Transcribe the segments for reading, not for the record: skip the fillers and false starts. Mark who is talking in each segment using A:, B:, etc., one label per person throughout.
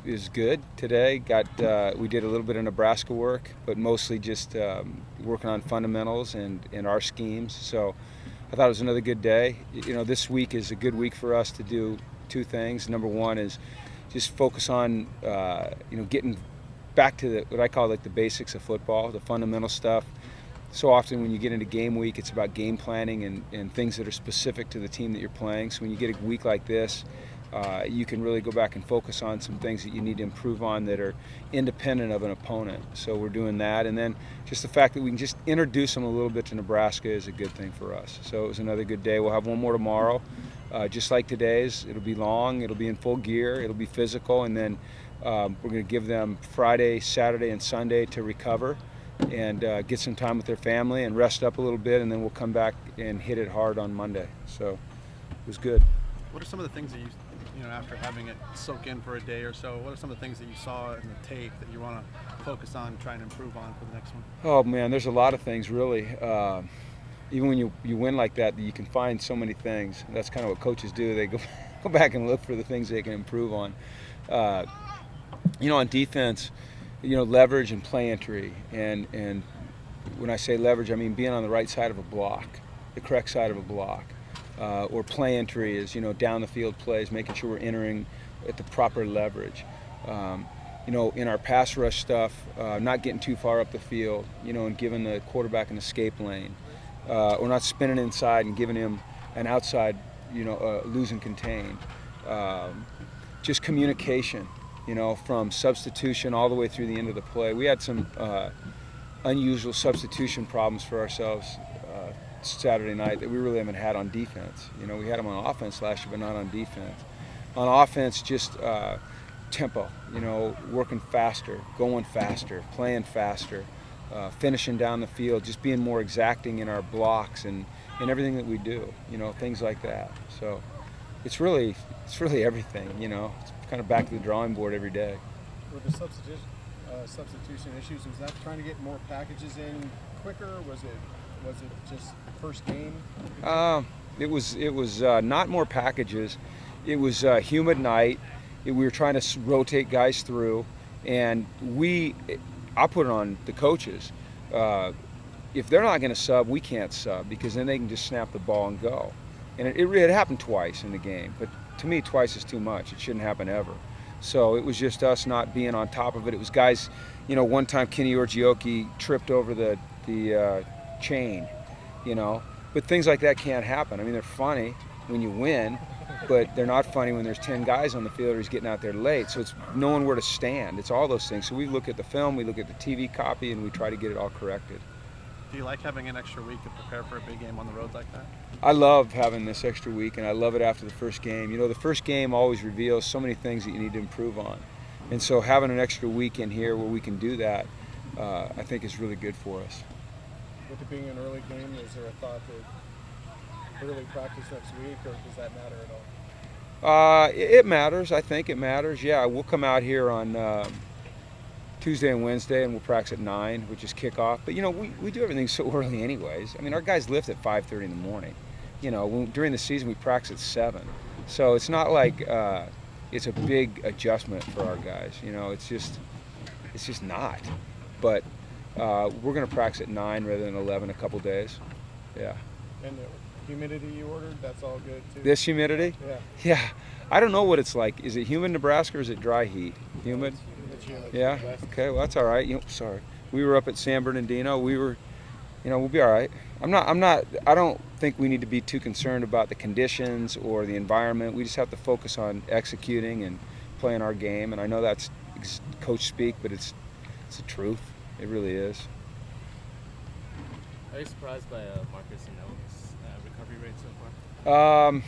A: is good today. We did a little bit of Nebraska work, but mostly just working on fundamentals and our schemes. So I thought it was another good day. This week is a good week for us to do two things. Number one is just focus on getting back to what I call like the basics of football, the fundamental stuff. So often when you get into game week, it's about game planning and things that are specific to the team that you're playing. So when you get a week like this, you can really go back and focus on some things that you need to improve on that are independent of an opponent. So we're doing that. And then just the fact that we can just introduce them a little bit to Nebraska is a good thing for us. So it was another good day. We'll have one more tomorrow, just like today's. It'll be long. It'll be in full gear. It'll be physical. And then we're going to give them Friday, Saturday, and Sunday to recover and get some time with their family and rest up a little bit. And then we'll come back and hit it hard on Monday. So it was good.
B: What are some of the things that after having it soak in for a day or so, what are some of the things that you saw in the tape that you want to focus on, try and improve on for the next one?
A: Oh man, there's a lot of things really. Even when you win like that, you can find so many things. That's kind of what coaches do. They go back and look for the things they can improve on. On defense, leverage and play entry. And when I say leverage, I mean being on the right side of a block, the correct side of a block. Or play entry is, down the field plays, making sure we're entering at the proper leverage. In our pass rush stuff, not getting too far up the field, and giving the quarterback an escape lane. Or not spinning inside and giving him an outside, lose and contain. Just communication, from substitution all the way through the end of the play. We had some unusual substitution problems for ourselves Saturday night that we really haven't had on defense. We had them on offense last year, but not on defense. On offense, just tempo, working faster, going faster, playing faster, finishing down the field, just being more exacting in our blocks and everything that we do, things like that. So it's really everything, It's kind of back to the drawing board every day.
C: With the substitution issues, was that trying to get more packages in quicker? Was it just first game?
A: It was not more packages. It was a humid night. We were trying to rotate guys through, and I put it on the coaches. If they're not going to sub, we can't sub because then they can just snap the ball and go. And it happened twice in the game, but to me, twice is too much. It shouldn't happen ever. So it was just us not being on top of it. It was guys, one time Kenny Orgioki tripped over the chain, but things like that can't happen. I mean, they're funny when you win, but they're not funny when there's 10 guys on the field or he's getting out there late. So it's knowing where to stand. It's all those things. So we look at the film, we look at the TV copy, and we try to get it all corrected.
B: Do you like having an extra week to prepare for a big game on the road like that?
A: I love having this extra week, and I love it after the first game. The first game always reveals so many things that you need to improve on. And so having an extra week in here where we can do that, I think is really good for us.
C: With it being an early game, is there a thought that early practice next week, or does that matter at all?
A: It matters. I think it matters. Yeah, we'll come out here on Tuesday and Wednesday, and we'll practice at 9, which is kickoff. But, we do everything so early anyways. I mean, our guys lift at 5:30 in the morning. During the season, we practice at 7. So it's not like it's a big adjustment for our guys. It's just not. But we're going to practice at 9 rather than 11 a couple days. Yeah.
C: And the humidity you ordered, that's all good too?
A: This humidity?
C: Yeah.
A: Yeah. I don't know what it's like. Is it humid in Nebraska or is it dry heat? Humid?
C: It's humid.
A: Yeah. Okay. Well, that's all right. Sorry. We were up at San Bernardino. We'll be all right. I don't think we need to be too concerned about the conditions or the environment. We just have to focus on executing and playing our game. And I know that's coach speak, but it's the truth. It really is.
D: Are you surprised by Marcus and Owen's recovery rate so far?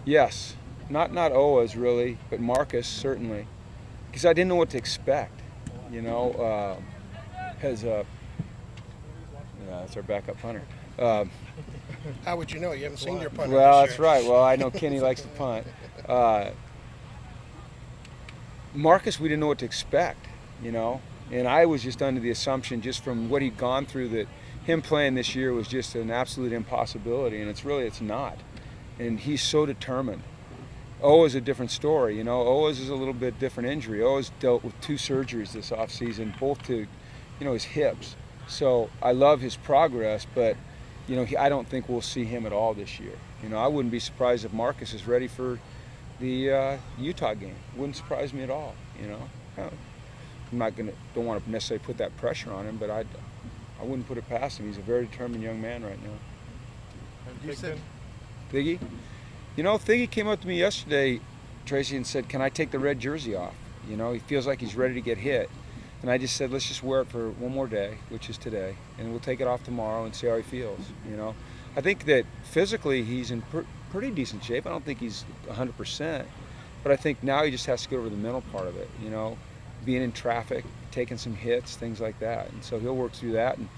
A: Yes. Not Oa's really, but Marcus certainly. Because I didn't know what to expect. That's our backup punter.
E: How would you know? You haven't seen your punter.
A: Well,
E: this
A: that's
E: year.
A: right. Well, I know Kenny likes to punt. Marcus, we didn't know what to expect, And I was just under the assumption, just from what he'd gone through, that him playing this year was just an absolute impossibility, and it's not. And he's so determined. Oa's a different story. You know, Oa's is a little bit different injury. Oa's dealt with 2 surgeries this offseason, both to, you know, his hips. So I love his progress, but, you know, I don't think we'll see him at all this year. You know, I wouldn't be surprised if Marcus is ready for the Utah game. Wouldn't surprise me at all. You know, I'm not don't want to necessarily put that pressure on him, but I wouldn't put it past him. He's a very determined young man right now.
B: You said
A: Thiggy? You know, Thiggy came up to me yesterday, Tracy, and said, "Can I take the red jersey off?" You know, he feels like he's ready to get hit. And I just said, let's just wear it for one more day, which is today, and we'll take it off tomorrow and see how he feels. You know, I think that physically he's in pretty decent shape. I don't think he's 100%, but I think now he just has to get over the mental part of it. You know, being in traffic, taking some hits, things like that, and so he'll work through that. And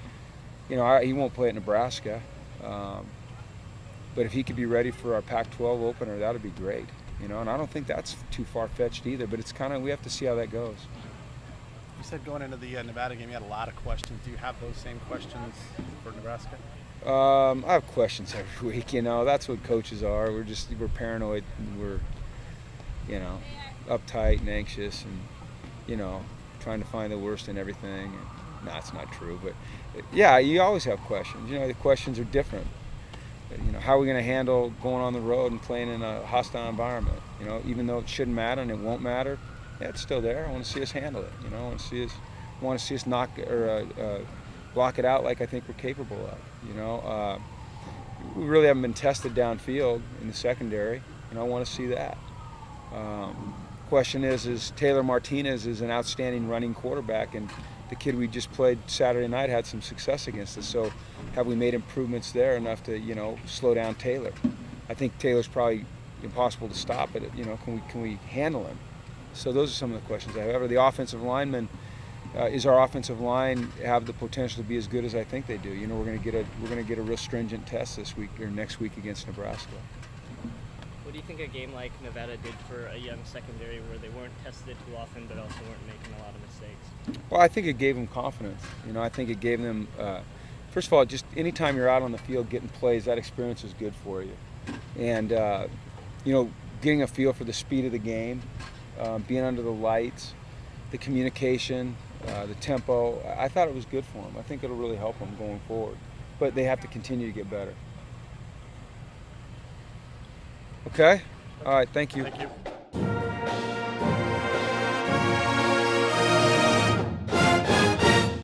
A: you know, he won't play at Nebraska, but if he could be ready for our Pac-12 opener, that would be great. You know, and I don't think that's too far-fetched either. But it's kind of, we have to see how that goes.
B: You said going into the Nevada game, you had a lot of questions. Do you have those same questions for Nebraska?
A: I have questions every week. You know, that's what coaches are. We're paranoid. And we're, you know, uptight and anxious, and you know, trying to find the worst in everything. And, no, it's not true. But yeah, you always have questions. You know, the questions are different. You know, how are we going to handle going on the road and playing in a hostile environment? You know, even though it shouldn't matter and it won't matter, yeah, it's still there. I want to see us handle it. You know, I want to see us knock or block it out like I think we're capable of. You know, we really haven't been tested downfield in the secondary, and I want to see that. Question is Taylor Martinez is an outstanding running quarterback, and the kid we just played Saturday night had some success against us. So have we made improvements there enough to, you know, slow down Taylor? I think Taylor's probably impossible to stop, but you know, can we handle him? So those are some of the questions I have. However, the offensive lineman, is our offensive line have the potential to be as good as I think they do? You know, we're going to get a real stringent test this week or next week against Nebraska.
F: What do you think a game like Nevada did for a young secondary where they weren't tested too often but also weren't making a lot of mistakes?
A: Well, I think it gave them confidence. You know, I think it gave them, first of all, just anytime you're out on the field getting plays, that experience is good for you. And, you know, getting a feel for the speed of the game, being under the lights, the communication, the tempo, I thought it was good for them. I think it'll really help them going forward. But they have to continue to get better. Okay? All right, thank you.
B: Thank you.